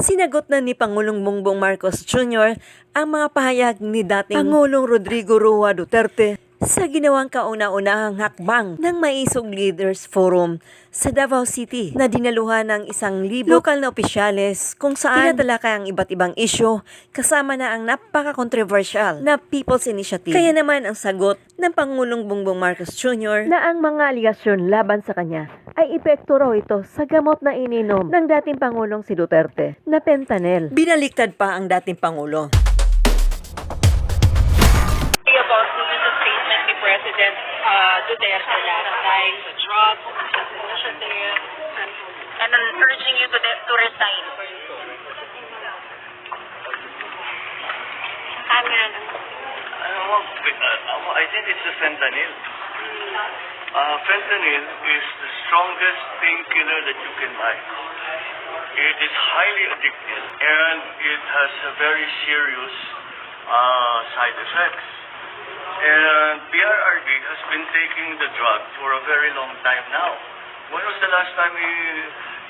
Sinagot na ni Pangulong Bongbong Marcos Jr. ang mga pahayag ni dating Pangulong Rodrigo Roa Duterte sa ginawang kauna-unahang hakbang ng Maisog Leaders Forum sa Davao City na dinaluhan ng 1,000 lokal na opisyales kung saan tinatalakay ang iba't ibang isyu kasama na ang napaka-controversial na People's Initiative. Kaya naman ang sagot ng Pangulong Bongbong Marcos Jr. na ang mga aligasyon laban sa kanya ay epekto raw ito sa gamot na ininom ng dating Pangulong si Duterte na fentanyl. Binaliktad pa ang dating Pangulo. President Duterte last time, the drugs initiative, and I'm urging you to resign. I think it's the fentanyl. Fentanyl is the strongest painkiller that you can buy. It is highly addictive and it has a very serious side effects. And PRRD has been taking the drug for a very long time now. When was the last time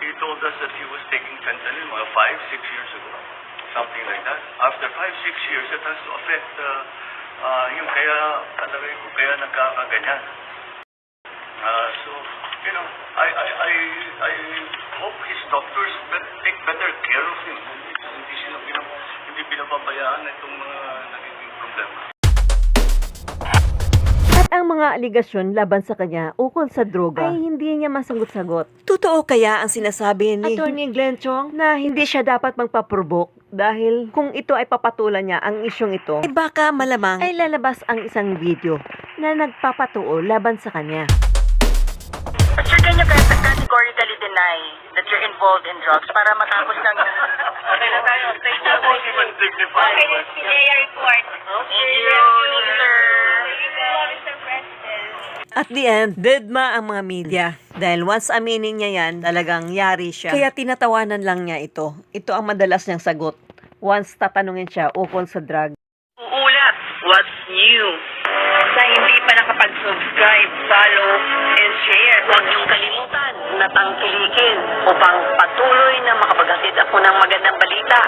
he told us that he was taking fentanyl? 5, 6 years ago. Something like that. After 5, 6 years, it has to affect yung kaya palagay ko kaya nagkakaganyan. So, you know, I hope his doctors take better care of him. Hindi pinapabayaan itong mga nagiging problema. Ang mga aligasyon laban sa kanya ukol sa droga ay hindi niya masagot-sagot. Totoo kaya ang sinasabi ni Atty. Glenn Chong na hindi siya dapat magpaprovoke dahil kung ito ay papatulan niya ang isyong ito, ay baka malamang ay lalabas ang isang video na nagpapatuo laban sa kanya. But sir, can you categorically deny that you're involved in drugs para matapos lang yung... Okay na tayo. Thank you. Even dignified. Okay, let's see the report. Thank you, sir. At the end, deadma ang mga media. Dahil once aminin niya yan, talagang yari siya. Kaya tinatawanan lang niya ito. Ito ang madalas niyang sagot. Once tatanungin siya ukol sa drug. Uulat, what's new? Sa hindi pa nakapag-subscribe, follow, and share. Huwag niyong kalimutan na tangkilikin upang patuloy na makapaghatid ako ng magandang balita.